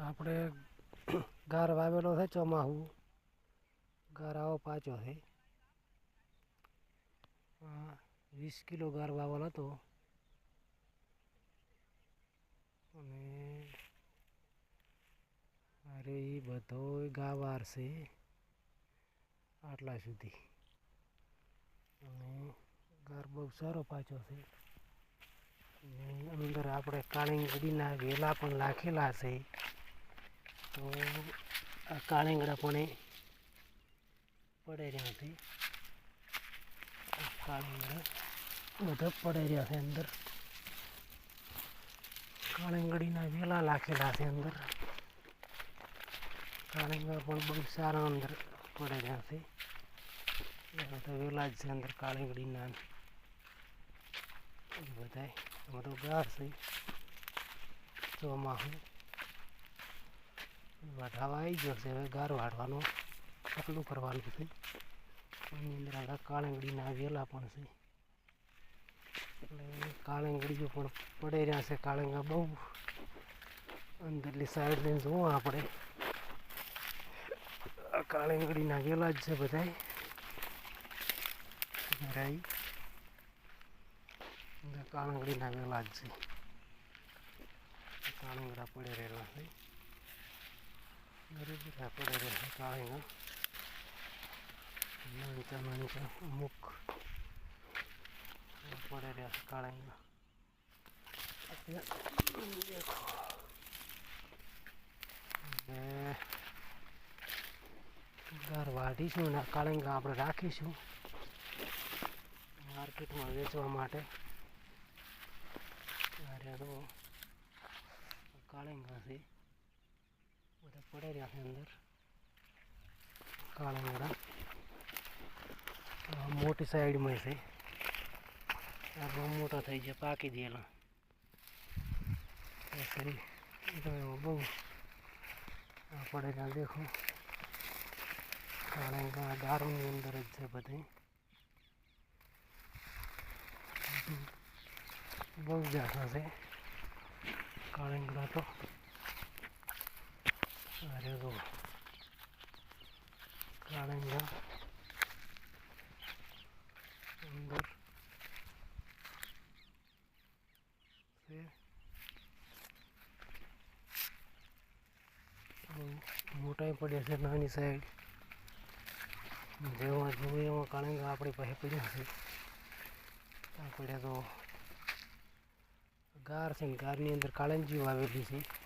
આપણે ગાર વાવેલો છે ચોમાહુ ગાર આવો પાછો છે 20 કિલો ગાર વાવેલો હતો અને અરે એ બધો ગાવાર છે આટલા સુધી અને ગાર બહુ સારો પાછો છે અંદર આપણે કાળીંગડીના વેલા પણ નાખેલા છે તો આ કાળીંગડા પણ પડે રહ્યા છે કાળીંગડા બધા પડે રહ્યા છે અંદર કાળીંગડીના વેલા નાખેલા છે અંદર કાળીંગડા પણ બહુ સારા અંદર પડે રહ્યા છે બધા વેલા જ છે અંદર કાળીંગડીના બધા બધો ગાર છે ચોમાસું વાઢાવા આવી ગયો છે હવે ગાર વાઢવાનું ચાલુ કરવાનું છે એની અંદર આગળ કાળીંગડીના વેલા પણ છે એટલે કાળીંગડીઓ પણ પડી રહ્યા છે કાળીંગા બહુ અંદરની સાઈડ લઈને જુઓ આપણે આ કાળીંગડીના વેલા જ છે બધા રાઈ કાળીંગડીના વેલા જ છે કાળીંગડા પડી રહેલા છે બધા પડી રહ્યા છે કાળીંગા નાનકા અમુક પડે રહ્યા છે કાળીંગા દેખો ગાર વાઢીશું અને કાળીંગા આપણે રાખીશું માર્કેટમાં વેચવા માટે તો કાળીંગા છે બધા પડે રહ્યા છે અંદર કાળીંગડા મોટી સાઈડમાં છે આ બહુ મોટા થઈ ગયા પાકી દેલા બહુ પડે રહ્યા દેખો કાળીંગા દારૂની અંદર જ છે બધી બહુ જાતા છે કાળીંગડા તો અરે તો કાળીંગા અંદર છે બહુ મોટા પડ્યા છે નાની સાઈડ જેવા જોઈએ એવા કાળીંગા આપણી પાસે પડ્યા છે પડ્યા તો ગાર છે ને ગારની અંદર કાળંજીઓ આવેલી છે